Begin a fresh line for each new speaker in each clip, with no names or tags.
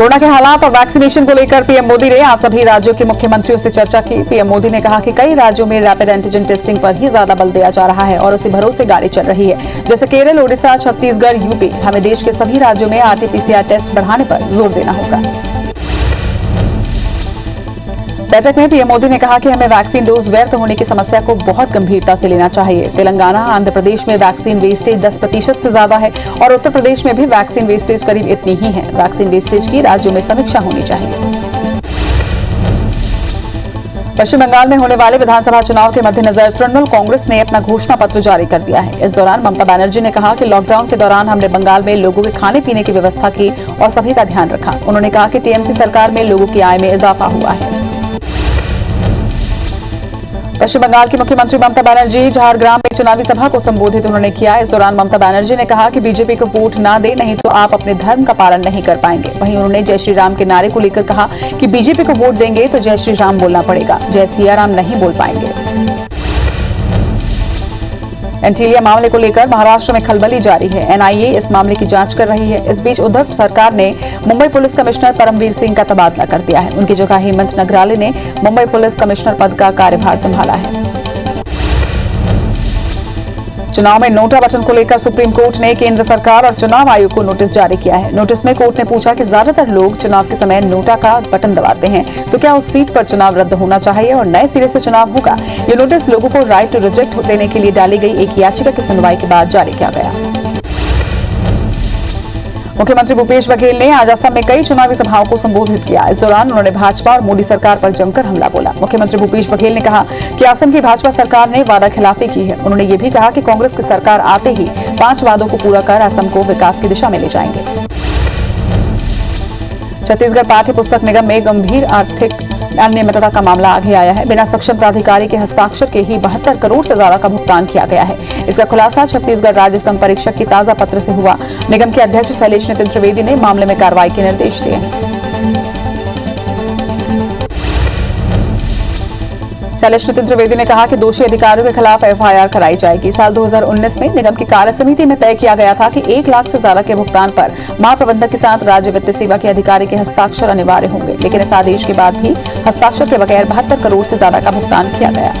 Corona के हालात और वैक्सीनेशन को लेकर पीएम मोदी ने आज सभी राज्यों के मुख्यमंत्रियों से चर्चा की। पीएम मोदी ने कहा कि कई राज्यों में रैपिड एंटीजन टेस्टिंग पर ही ज्यादा बल दिया जा रहा है और उसी भरोसे गाड़ी चल रही है, जैसे केरल, ओडिशा, छत्तीसगढ़, यूपी। हमें देश के सभी राज्यों में आरटी-पीसीआर टेस्ट बढ़ाने पर जोर देना होगा। बैठक में पीएम मोदी ने कहा कि हमें वैक्सीन डोज व्यर्थ होने की समस्या को बहुत गंभीरता से लेना चाहिए। तेलंगाना, आंध्र प्रदेश में वैक्सीन वेस्टेज 10% से ज्यादा है और उत्तर प्रदेश में भी वैक्सीन वेस्टेज करीब इतनी ही है। वैक्सीन वेस्टेज की राज्यों में समीक्षा होनी चाहिए। पश्चिम बंगाल में होने वाले विधानसभा चुनाव के मद्देनजर तृणमूल कांग्रेस ने अपना घोषणा पत्र जारी कर दिया है। इस दौरान ममता बनर्जी ने कहा कि लॉकडाउन के दौरान हमने बंगाल में लोगों के खाने पीने की व्यवस्था की और सभी का ध्यान रखा। उन्होंने कहा कि टीएमसी सरकार में लोगों की आय में इजाफा हुआ है। पश्चिम बंगाल की मुख्यमंत्री ममता बनर्जी झारग्राम में चुनावी सभा को संबोधित उन्होंने किया। इस दौरान ममता बनर्जी ने कहा कि बीजेपी को वोट ना दे, नहीं तो आप अपने धर्म का पालन नहीं कर पाएंगे। वहीं उन्होंने जय श्री राम के नारे को लेकर कहा कि बीजेपी को वोट देंगे तो जय श्री राम बोलना पड़ेगा, जय सिया राम नहीं बोल पाएंगे। एंटीलिया मामले को लेकर महाराष्ट्र में खलबली जारी है। एनआईए इस मामले की जांच कर रही है। इस बीच उद्धव सरकार ने मुंबई पुलिस कमिश्नर परमवीर सिंह का तबादला कर दिया है। उनकी जगह हेमंत नगराले ने मुंबई पुलिस कमिश्नर पद का कार्यभार संभाला है। चुनाव में नोटा बटन को लेकर सुप्रीम कोर्ट ने केंद्र सरकार और चुनाव आयोग को नोटिस जारी किया है। नोटिस में कोर्ट ने पूछा कि ज्यादातर लोग चुनाव के समय नोटा का बटन दबाते हैं, तो क्या उस सीट पर चुनाव रद्द होना चाहिए और नए सिरे से चुनाव होगा? ये नोटिस लोगों को राइट टू रिजेक्ट देने के लिए डाली गई एक याचिका की सुनवाई के बाद जारी किया गया। मुख्यमंत्री भूपेश बघेल ने आज असम में कई चुनावी सभाओं को संबोधित किया। इस दौरान उन्होंने भाजपा और मोदी सरकार पर जमकर हमला बोला। मुख्यमंत्री भूपेश बघेल ने कहा कि असम की भाजपा सरकार ने वादा खिलाफी की है। उन्होंने ये भी कहा कि कांग्रेस की सरकार आते ही 5 वादों को पूरा कर असम को विकास की दिशा में ले जाएंगे। छत्तीसगढ़ पाठ्य पुस्तक निगम में गंभीर आर्थिक अनियमितता का मामला आगे आया है। बिना सक्षम प्राधिकारी के हस्ताक्षर के ही 72 करोड़ से ज्यादा का भुगतान किया गया है। इसका खुलासा छत्तीसगढ़ राज्य संपरीक्षक की ताजा पत्र से हुआ। निगम के अध्यक्ष शैलेश नितिन त्रिवेदी ने मामले में कार्रवाई के निर्देश दिए हैं। शैलेश नितिन त्रिवेदी ने कहा कि दोषी अधिकारियों के खिलाफ एफआईआर कराई जाएगी। साल 2019 में निगम की कार्य समिति में तय किया गया था कि 1 लाख से ज्यादा के भुगतान पर महाप्रबंधक के साथ राज्य वित्त सेवा के अधिकारी के हस्ताक्षर अनिवार्य होंगे, लेकिन इस आदेश के बाद भी हस्ताक्षर के बगैर 72 करोड़ से ज्यादा का भुगतान किया गया।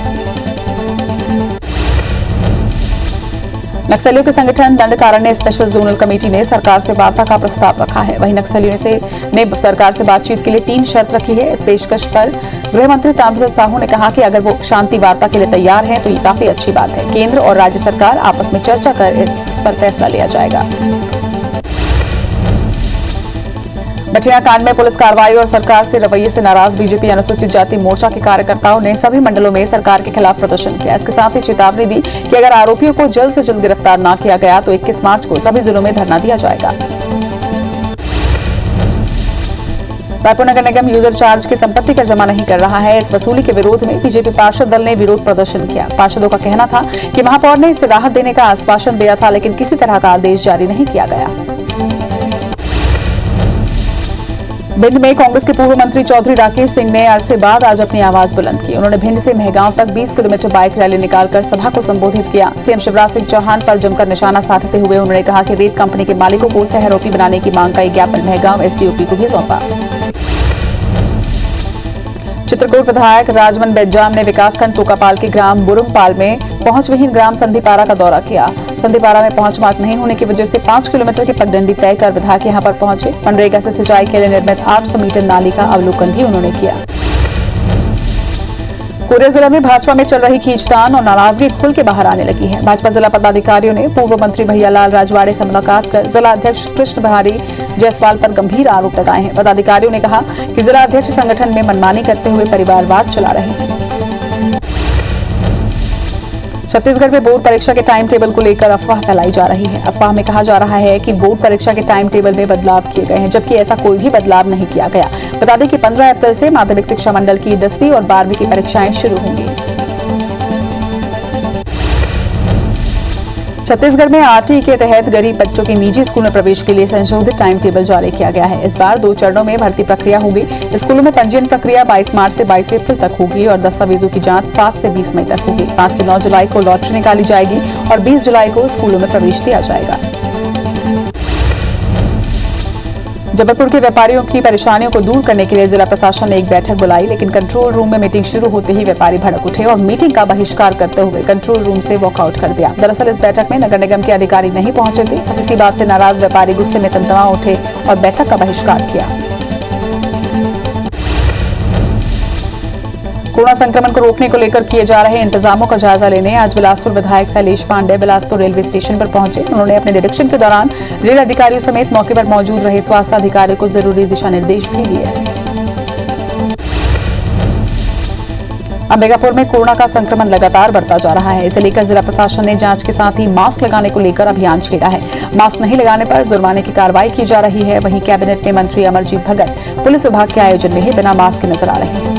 नक्सलियों के संगठन दंडकारण्य स्पेशल जोनल कमेटी ने सरकार से वार्ता का प्रस्ताव रखा है। वहीं नक्सलियों ने सरकार से बातचीत के लिए 3 शर्त रखी है। इस पेशकश पर गृह मंत्री ताम्रध्वज साहू ने कहा कि अगर वो शांति वार्ता के लिए तैयार हैं तो ये काफी अच्छी बात है। केंद्र और राज्य सरकार आपस में चर्चा कर इस पर फैसला लिया जाएगा। बठिया कांड में पुलिस कार्रवाई और सरकार से रवैये से नाराज बीजेपी अनुसूचित जाति मोर्चा के कार्यकर्ताओं ने सभी मंडलों में सरकार के खिलाफ प्रदर्शन किया। इसके साथ ही चेतावनी दी कि अगर आरोपियों को जल्द से जल्द गिरफ्तार न किया गया तो 21 मार्च को सभी जिलों में धरना दिया जाएगा। रायपुर नगर निगम यूजर चार्ज की संपत्ति कर जमा नहीं कर रहा है। इस वसूली के विरोध में बीजेपी पार्षद दल ने विरोध प्रदर्शन किया। पार्षदों का कहना था कि महापौर ने इसे राहत देने का आश्वासन दिया था, लेकिन किसी तरह का आदेश जारी नहीं किया गया। भिंड में कांग्रेस के पूर्व मंत्री चौधरी राकेश सिंह ने अरसे बाद आज अपनी आवाज बुलंद की। उन्होंने भिंड से मेहगांव तक 20 किलोमीटर बाइक रैली निकालकर सभा को संबोधित किया। सीएम शिवराज सिंह चौहान पर जमकर निशाना साधते हुए उन्होंने कहा कि रेत कंपनी के मालिकों को सहरोपी बनाने की मांग का एक ज्ञापन मेहगांव एसडीओपी को भी सौंपा। चित्रकूट विधायक राजमन बेज्जाम ने विकासखंड टोकापाल के ग्राम बुरुंगपाल में पहुंचविहीन ग्राम संदीपारा का दौरा किया। संदीपारा में पहुंच मार्ग नहीं होने की वजह से 5 किलोमीटर की पगडंडी तय कर विधायक यहां पर पहुंचे। मनरेगा से सिंचाई के लिए निर्मित 800 मीटर नाली का अवलोकन भी उन्होंने किया। कोरिया जिला में भाजपा में चल रही खींचतान और नाराजगी खुल के बाहर आने लगी है। भाजपा जिला पदाधिकारियों ने पूर्व मंत्री भैयालाल राजवाड़े से मुलाकात कर जिला अध्यक्ष कृष्ण बिहारी जायसवाल पर गंभीर आरोप लगाए हैं। पदाधिकारियों ने कहा कि जिला अध्यक्ष संगठन में मनमानी करते हुए परिवारवाद चला रहे हैं। छत्तीसगढ़ में बोर्ड परीक्षा के टाइम टेबल को लेकर अफवाह फैलाई जा रही है। अफवाह में कहा जा रहा है कि बोर्ड परीक्षा के टाइम टेबल में बदलाव किए गए हैं, जबकि ऐसा कोई भी बदलाव नहीं किया गया। बता दें कि 15 अप्रैल से माध्यमिक शिक्षा मंडल की 10वीं और 12वीं की परीक्षाएं शुरू होंगी। छत्तीसगढ़ में आरटी के तहत गरीब बच्चों के निजी स्कूल में प्रवेश के लिए संशोधित टाइम टेबल जारी किया गया है। इस बार 2 चरणों में भर्ती प्रक्रिया होगी। स्कूलों में पंजीयन प्रक्रिया 22 मार्च से 22 अप्रैल तक होगी और दस्तावेजों की जांच 7 से 20 मई तक होगी। 5 से 9 जुलाई को लॉटरी निकाली जाएगी और 20 जुलाई को स्कूलों में प्रवेश दिया जाएगा। जबलपुर के व्यापारियों की परेशानियों को दूर करने के लिए जिला प्रशासन ने एक बैठक बुलाई, लेकिन कंट्रोल रूम में मीटिंग शुरू होते ही व्यापारी भड़क उठे और मीटिंग का बहिष्कार करते हुए कंट्रोल रूम से वॉकआउट कर दिया। दरअसल इस बैठक में नगर निगम के अधिकारी नहीं पहुंचे थे। बस इसी बात से नाराज व्यापारी गुस्से में तमतमा उठे और बैठक का बहिष्कार किया। कोरोना संक्रमण को रोकने को लेकर किए जा रहे इंतजामों का जायजा लेने आज बिलासपुर विधायक शैलेश पांडे बिलासपुर रेलवे स्टेशन पर पहुंचे। उन्होंने अपने निरीक्षण के दौरान रेल अधिकारियों समेत मौके पर मौजूद रहे स्वास्थ्य अधिकारियों को जरूरी दिशा निर्देश भी दिए। अंबिकापुर में कोरोना का संक्रमण लगातार बढ़ता जा रहा है। इसे लेकर जिला प्रशासन ने जांच के साथ ही मास्क लगाने को लेकर अभियान छेड़ा है। मास्क नहीं लगाने पर जुर्माने की कार्रवाई की जा रही है। वहीं कैबिनेट में मंत्री अमरजीत भगत पुलिस विभाग के आयोजन में ही बिना मास्क के नजर आ रहे हैं।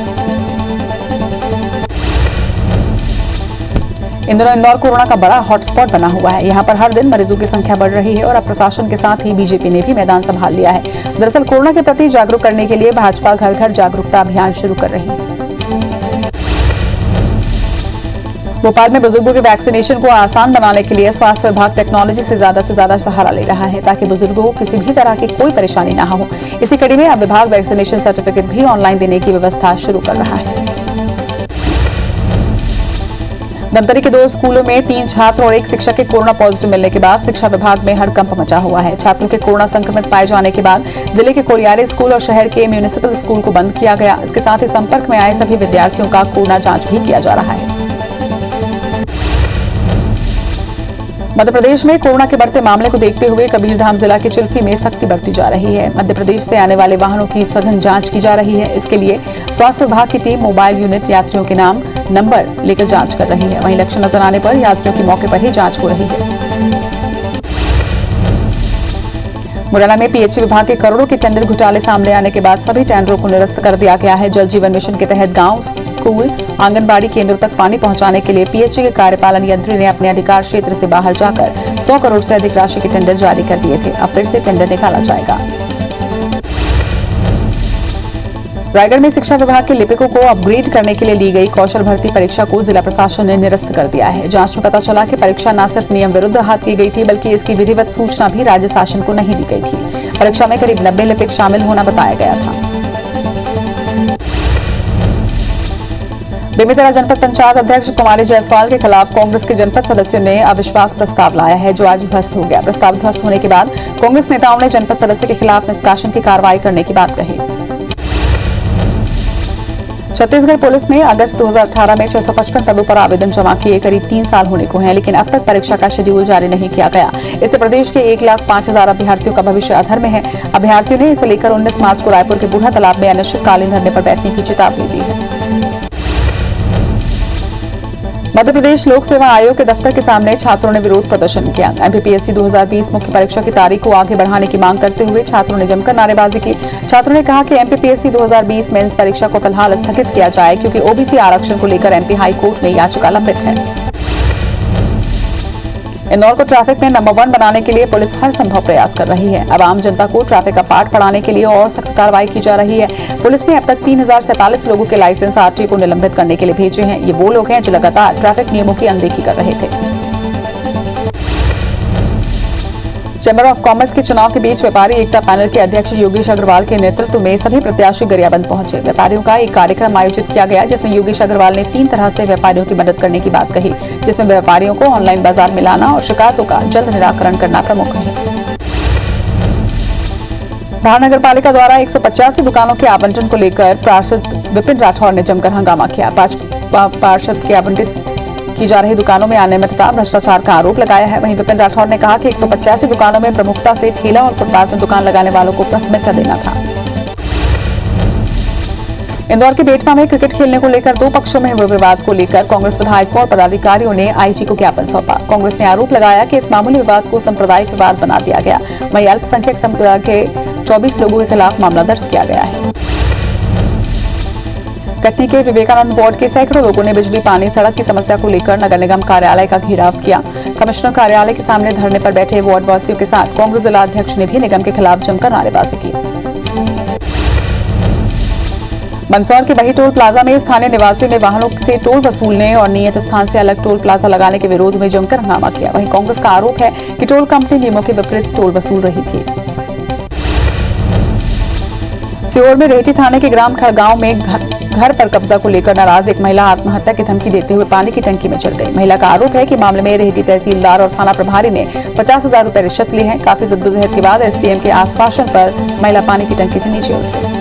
इंदौर कोरोना का बड़ा हॉटस्पॉट बना हुआ है। यहाँ पर हर दिन मरीजों की संख्या बढ़ रही है और अब प्रशासन के साथ ही बीजेपी ने भी मैदान संभाल लिया है। दरअसल कोरोना के प्रति जागरूक करने के लिए भाजपा घर घर जागरूकता अभियान शुरू कर रही है। भोपाल में बुजुर्गों के वैक्सीनेशन को आसान बनाने के लिए स्वास्थ्य विभाग टेक्नोलॉजी से ज्यादा सहारा ले रहा है, ताकि बुजुर्गों को किसी भी तरह की कोई परेशानी न हो। इसी कड़ी में अब विभाग वैक्सीनेशन सर्टिफिकेट भी ऑनलाइन देने की व्यवस्था शुरू कर रहा है। धमतरी के 2 स्कूलों में 3 छात्र और 1 शिक्षक के कोरोना पॉजिटिव मिलने के बाद शिक्षा विभाग में हड़कंप मचा हुआ है। छात्रों के कोरोना संक्रमित पाए जाने के बाद जिले के कोरियारे स्कूल और शहर के म्यूनिसिपल स्कूल को बंद किया गया। इसके साथ ही संपर्क में आए सभी विद्यार्थियों का कोरोना जांच भी किया जा रहा है। मध्य प्रदेश में कोरोना के बढ़ते मामले को देखते हुए कबीरधाम जिला के चिल्फी में सख्ती बरती जा रही है। मध्य प्रदेश से आने वाले वाहनों की सघन जांच की जा रही है। इसके लिए स्वास्थ्य विभाग की टीम मोबाइल यूनिट यात्रियों के नाम नंबर लेकर जांच कर रही है। वहीं लक्षण नजर आने पर यात्रियों की मौके पर ही जांच हो रही है। मुरैना में पीएचई विभाग के करोड़ों के टेंडर घोटाले सामने आने के बाद सभी टेंडरों को निरस्त कर दिया गया है। जल जीवन मिशन के तहत गांव, स्कूल, आंगनबाड़ी केंद्रों तक पानी पहुंचाने के लिए पीएचई के कार्यपालन यंत्री ने अपने अधिकार क्षेत्र से बाहर जाकर 100 करोड़ से अधिक राशि के टेंडर जारी कर दिए थे। अब फिर से टेंडर निकाला जाएगा। रायगढ़ में शिक्षा विभाग के लिपिकों को अपग्रेड करने के लिए ली गई कौशल भर्ती परीक्षा को जिला प्रशासन ने निरस्त कर दिया है। जांच में पता चला कि परीक्षा न सिर्फ नियम विरुद्ध हाथ की गई थी, बल्कि इसकी विधिवत सूचना भी राज्य शासन को नहीं दी गई थी। परीक्षा में करीब 90 लिपिक शामिल होना बताया गया था। बेमेतरा जनपद पंचायत अध्यक्ष कुमारी जायसवाल के खिलाफ कांग्रेस के जनपद सदस्यों ने अविश्वास प्रस्ताव लाया है, जो आज ध्वस्त हो गया। प्रस्ताव ध्वस्त होने के बाद कांग्रेस नेताओं ने जनपद सदस्य के खिलाफ निष्कासन की कार्रवाई करने की बात कही। छत्तीसगढ़ पुलिस ने अगस्त 2018 में 655 पदों पर आवेदन जमा किए। करीब 3 साल होने को हैं, लेकिन अब तक परीक्षा का शेड्यूल जारी नहीं किया गया। इससे प्रदेश के 1,05,000 अभ्यर्थियों का भविष्य अधर में है। अभ्यर्थियों ने इसे लेकर 19 मार्च को रायपुर के बूढ़ा तालाब में अनिश्चितकालीन धरने पर बैठने की चेतावनी दी है। मध्य प्रदेश लोक सेवा आयोग के दफ्तर के सामने छात्रों ने विरोध प्रदर्शन किया। एमपीपीएससी 2020 मुख्य परीक्षा की तारीख को आगे बढ़ाने की मांग करते हुए छात्रों ने जमकर नारेबाजी की। छात्रों ने कहा कि एमपीपीएससी 2020 मेंस परीक्षा को फिलहाल स्थगित किया जाए, क्योंकि ओबीसी आरक्षण को लेकर एमपी हाई कोर्ट में याचिका लंबित है। इंदौर को ट्रैफिक में नंबर 1 बनाने के लिए पुलिस हर संभव प्रयास कर रही है। अब आम जनता को ट्रैफिक का पाठ पढ़ाने के लिए और सख्त कार्रवाई की जा रही है। पुलिस ने अब तक 3047 लोगों के लाइसेंस आरटीओ को निलंबित करने के लिए भेजे हैं। ये वो लोग हैं जो लगातार ट्रैफिक नियमों की अनदेखी कर रहे थे। चैम्बर ऑफ कॉमर्स के चुनाव के बीच व्यापारी एकता पैनल के अध्यक्ष योगेश अग्रवाल के नेतृत्व में सभी प्रत्याशी गरियाबंद पहुंचे। व्यापारियों का एक कार्यक्रम आयोजित किया गया, जिसमें योगेश अग्रवाल ने 3 तरह से व्यापारियों की मदद करने की बात कही, जिसमें व्यापारियों को ऑनलाइन बाजार में लाना और शिकायतों का जल्द निराकरण करना प्रमुख है। धार नगर पालिका द्वारा 185 दुकानों के आवंटन को लेकर पार्षद विपिन राठौर ने जमकर हंगामा किया। पार्षद के आवंटित की जा रही दुकानों में अनियमितता, भ्रष्टाचार का आरोप लगाया है। वहीं विपिन राठौर ने कहा कि 185 दुकानों में प्रमुखता से ठेला और फुटपाथ में दुकान लगाने वालों को प्राथमिकता देना था। इंदौर के बेटमा में क्रिकेट खेलने को लेकर 2 पक्षों में हुए विवाद को लेकर कांग्रेस विधायकों और पदाधिकारियों ने आईजी को ज्ञापन सौंपा। कांग्रेस ने आरोप लगाया कि इस मामूली विवाद को सांप्रदायिक विवाद बना दिया गया। वहीं अल्पसंख्यक समुदाय के 24 लोगों के खिलाफ मामला दर्ज किया गया है। कटनी के विवेकानंद वार्ड के सैकड़ों लोगों ने बिजली, पानी, सड़क की समस्या को लेकर नगर निगम कार्यालय का घेराव किया। कमिश्नर कार्यालय के सामने धरने पर बैठे वार्ड वासियों के साथ कांग्रेस जिला अध्यक्ष ने भी निगम के खिलाफ जमकर नारेबाजी की। मंदसौर के बही टोल प्लाजा में स्थानीय निवासियों ने वाहनों से टोल वसूलने और नियत स्थान से अलग टोल प्लाजा लगाने के विरोध में जमकर हंगामा किया। वहीं कांग्रेस का आरोप है कि टोल कंपनी नियमों के विपरीत टोल वसूल रही थी। सीहोर में रेहटी थाने के ग्राम खड़गांव में घर पर कब्जा को लेकर नाराज एक महिला आत्महत्या की धमकी देते हुए पानी की टंकी में चढ़ गई। महिला का आरोप है कि मामले में रेहटी तहसीलदार और थाना प्रभारी ने 50,000 रुपए रिश्वत ली है। काफी जद्दोजहद के बाद एसडीएम के आश्वासन पर महिला पानी की टंकी से नीचे उतरी।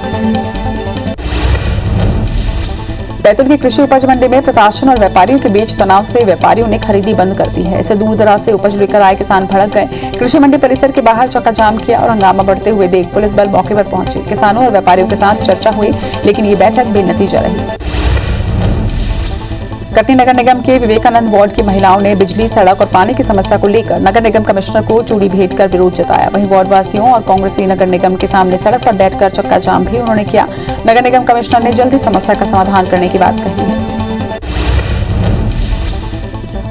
बैतूल की कृषि उपज मंडी में प्रशासन और व्यापारियों के बीच तनाव से व्यापारियों ने खरीदी बंद कर दी है। इससे दूर दराज से उपज लेकर आए किसान भड़क गए। कृषि मंडी परिसर के बाहर चक्का जाम किया और हंगामा बढ़ते हुए देख पुलिस बल मौके पर पहुंचे। किसानों और व्यापारियों के साथ चर्चा हुई, लेकिन ये बैठक बेनतीजा रही। कटनी नगर निगम के विवेकानंद वार्ड की महिलाओं ने बिजली, सड़क और पानी की समस्या को लेकर नगर निगम कमिश्नर को चूड़ी भेंट कर विरोध जताया। वहीं वार्ड वासियों और कांग्रेसी नगर निगम के सामने सड़क पर बैठकर चक्का जाम भी उन्होंने किया। नगर निगम कमिश्नर ने जल्दी समस्या का समाधान करने की बात कही है।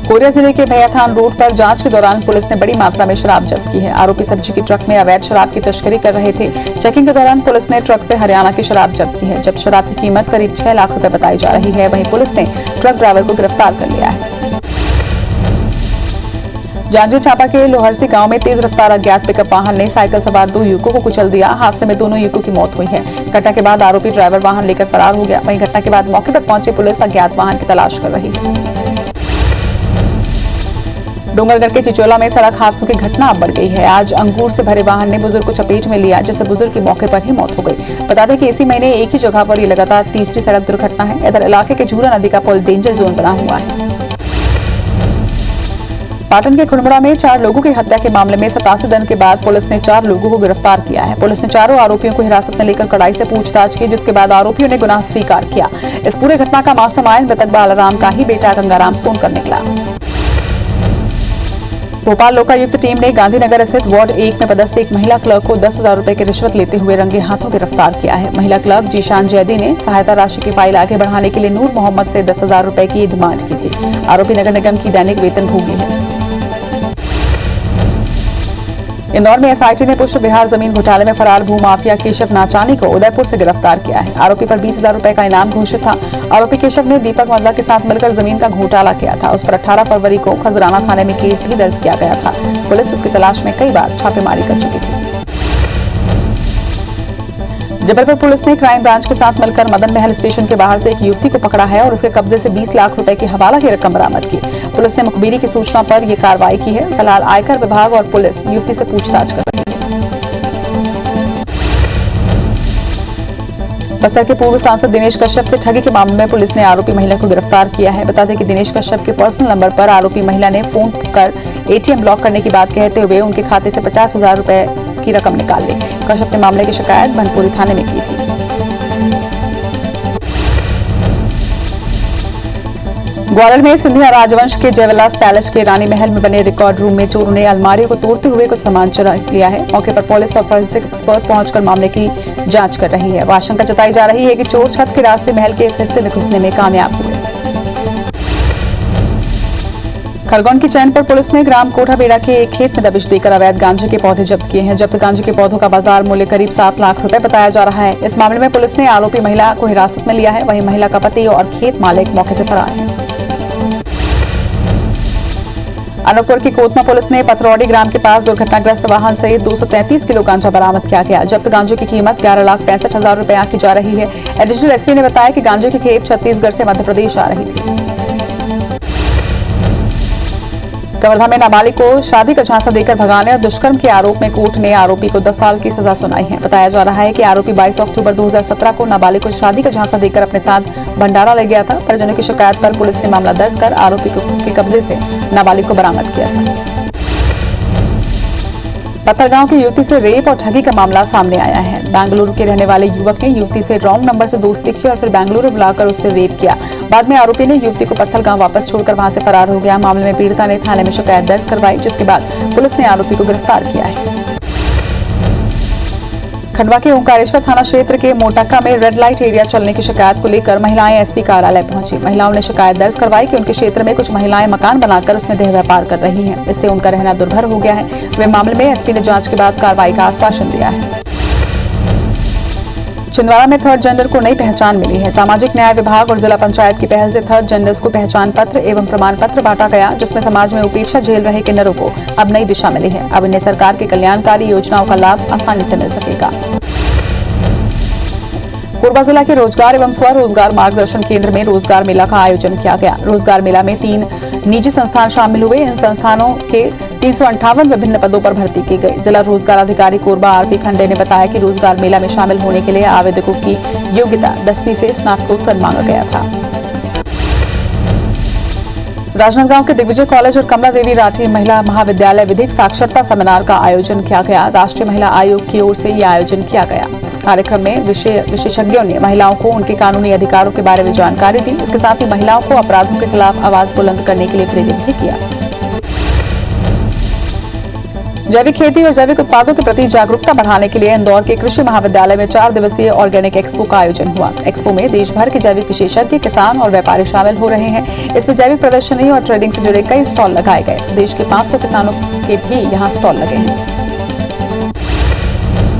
कोरिया जिले के भैयाथान रोड पर जांच के दौरान पुलिस ने बड़ी मात्रा में शराब जब्त की है। आरोपी सब्जी की ट्रक में अवैध शराब की तस्करी कर रहे थे। चेकिंग के दौरान पुलिस ने ट्रक से हरियाणा की शराब जब्त की है। जब्त शराब की कीमत करीब 6 लाख रुपए बताई जा रही है। वहीं पुलिस ने ट्रक ड्राइवर को गिरफ्तार कर लिया है। जांजगीर चांपा के लोहरसी गांव में तेज रफ्तार अज्ञात पिकअप वाहन ने साइकिल सवार 2 युवकों को कुचल दिया। हादसे में दोनों युवकों की मौत हुई है। घटना के बाद आरोपी ड्राइवर वाहन लेकर फरार हो गया। वहीं घटना के बाद मौके पर पहुंची पुलिस अज्ञात वाहन की तलाश कर रही है। डोंगरगढ़ के चिचोला में सड़क हादसों की घटना अब बढ़ गई है। आज अंगूर से भरे वाहन ने बुजुर्ग को चपेट में लिया, जिससे बुजुर्ग की मौके पर ही मौत हो गई। बता दें कि इसी महीने एक ही जगह पर ये लगातार तीसरी सड़क दुर्घटना है। इधर इलाके के झूला नदी का पुल डेंजर जोन बना हुआ है। पाटन के खुड़मुड़ा में 4 लोगों की हत्या के मामले में 87 दिन के बाद पुलिस ने 4 लोगों को गिरफ्तार किया है। पुलिस ने चारों आरोपियों को हिरासत में लेकर कड़ाई से पूछताछ की, जिसके बाद आरोपियों ने गुनाह स्वीकार किया। इस पूरे घटना का मास्टरमाइंड मृतक बालाराम का ही बेटा गंगाराम सोनकर निकला। भोपाल लोकायुक्त टीम ने गांधीनगर स्थित वार्ड 1 में पदस्थ एक महिला क्लर्क को 10,000 रुपए की रिश्वत लेते हुए रंगे हाथों गिरफ्तार किया है। महिला क्लर्क जीशान जैदी ने सहायता राशि की फाइल आगे बढ़ाने के लिए नूर मोहम्मद से 10,000 रुपए की डिमांड की थी। आरोपी नगर निगम की दैनिक वेतन भोगी है। इंदौर में एसआईटी ने पुष्प विहार जमीन घोटाले में फरार भूमाफिया केशव नाचानी को उदयपुर से गिरफ्तार किया है। आरोपी पर 20,000 रुपए का इनाम घोषित था। आरोपी केशव ने दीपक मल्ला के साथ मिलकर जमीन का घोटाला किया था। उस पर 18 फरवरी को खजराना थाने में केस भी दर्ज किया गया था। पुलिस उसकी तलाश में कई बार छापेमारी कर चुकी थी। जबलपुर पुलिस ने क्राइम ब्रांच के साथ मिलकर मदन महल स्टेशन के बाहर से एक युवती को पकड़ा है और उसके कब्जे से 20 लाख रुपए की हवाला की रकम बरामद की। पुलिस ने मुखबिरी की सूचना पर यह कार्रवाई की है। फिलहाल आयकर विभाग और पुलिस युवती से पूछताछ कर रही है। बस्तर के पूर्व सांसद दिनेश कश्यप से ठगी के मामले में पुलिस ने आरोपी महिला को गिरफ्तार किया है। बता दें कि दिनेश कश्यप के पर्सनल नंबर पर आरोपी महिला ने फोन कर एटीएम ब्लॉक करने की बात कहते हुए उनके खाते से 50,000 रुपए की रकम निकाल ली। कश्यप ने मामले की शिकायत भनपुरी थाने में की थी। ग्वालियर में सिंधिया राजवंश के जयविलास पैलेस के रानी महल में बने रिकॉर्ड रूम में चोरों ने अलमारियों को तोड़ते हुए कुछ सामान चुरा लिया है। मौके पर पुलिस और फोरेंसिक एक्सपर्ट पहुंचकर मामले की जांच कर रही है। आशंका जताई जा रही है कि चोर छत के रास्ते महल के इस हिस्से में घुसने में कामयाब हुए। खरगोन की चैनपुर पुलिस ने ग्राम कोठाबेड़ा के एक खेत में दबिश देकर अवैध गांजे के पौधे जब्त किए हैं। जब्त गांजे के पौधों का बाजार मूल्य करीब 7 लाख रुपए बताया जा रहा है। इस मामले में पुलिस ने आरोपी महिला को हिरासत में लिया है। वहीं महिला का पति और खेत मालिक मौके से फरार है। अनूपपुर की कोतमा पुलिस ने पथरौड़ी ग्राम के पास दुर्घटनाग्रस्त वाहन सहित 233 किलो गांजा बरामद किया गया। जब्त गांजे की कीमत 11,65,000 रुपए आंकी जा रही है। एडिशनल एसपी ने बताया कि गांजे की खेप छत्तीसगढ़ से मध्य प्रदेश आ रही थी। कवर्धा में नाबालिग को शादी का झांसा देकर भगाने और दुष्कर्म के आरोप में कोर्ट ने आरोपी को 10 साल की सजा सुनाई है। बताया जा रहा है कि आरोपी 22 अक्टूबर 2017 को नाबालिग को शादी का झांसा देकर अपने साथ भंडारा ले गया था। परिजनों की शिकायत पर पुलिस ने मामला दर्ज कर आरोपी के कब्जे से नाबालिग को बरामद किया था। पत्थलगांव की युवती से रेप और ठगी का मामला सामने आया है। बेंगलुरु के रहने वाले युवक ने युवती से रॉन्ग नंबर से दोस्ती की और फिर बेंगलुरु बुलाकर उससे रेप किया। बाद में आरोपी ने युवती को पत्थलगांव वापस छोड़कर वहां से फरार हो गया। मामले में पीड़िता ने थाने में शिकायत दर्ज करवाई, जिसके बाद पुलिस ने आरोपी को गिरफ्तार किया है। खंडवा के ओंकारेश्वर थाना क्षेत्र के मोटाका में रेड लाइट एरिया चलने की शिकायत को लेकर महिलाएं एसपी कार्यालय पहुंची। महिलाओं ने शिकायत दर्ज करवाई कि उनके क्षेत्र में कुछ महिलाएं मकान बनाकर उसमें देह व्यापार कर रही हैं। इससे उनका रहना दुर्भर हो गया है। वे मामले में एसपी ने जांच के बाद कार्रवाई का आश्वासन दिया है। छिंदवाड़ा में थर्ड जेंडर को नई पहचान मिली है। सामाजिक न्याय विभाग और जिला पंचायत की पहल से थर्ड जेंडर्स को पहचान पत्र एवं प्रमाण पत्र बांटा गया, जिसमें समाज में उपेक्षा झेल रहे किन्नरों को अब नई दिशा मिली है। अब इन्हें सरकार की कल्याणकारी योजनाओं का लाभ आसानी से मिल सकेगा। कोरबा जिला के रोजगार एवं स्वरोजगार मार्गदर्शन केंद्र में रोजगार मेला का आयोजन किया गया। रोजगार मेला में 3 निजी संस्थान शामिल हुए। इन संस्थानों के 358 विभिन्न पदों पर भर्ती की गई। जिला रोजगार अधिकारी कोरबा आरपी खंडे ने बताया कि रोजगार मेला में शामिल होने के लिए आवेदकों की योग्यता 10वीं से स्नातकोत्तर मांगा गया था। राजनांदगांव के दिग्विजय कॉलेज और कमला देवी राठी महिला महाविद्यालय विधिक साक्षरता सेमिनार का आयोजन किया गया। राष्ट्रीय महिला आयोग की ओर से यह आयोजन किया गया। कार्यक्रम में विशेषज्ञों ने महिलाओं को उनके कानूनी अधिकारों के बारे में जानकारी दी। इसके साथ ही महिलाओं को अपराधों के खिलाफ आवाज बुलंद करने के लिए प्रेरित भी किया। जैविक खेती और जैविक उत्पादों के प्रति जागरूकता बढ़ाने के लिए इंदौर के कृषि महाविद्यालय में 4 दिवसीय ऑर्गेनिक एक्सपो का आयोजन हुआ। एक्सपो में देश भर के जैविक विशेषज्ञ, किसान और व्यापारी शामिल हो रहे हैं। इसमें जैविक प्रदर्शनी और ट्रेडिंग से जुड़े कई स्टॉल लगाए गए। देश के 500 किसानों के भी यहाँ स्टॉल लगे हैं।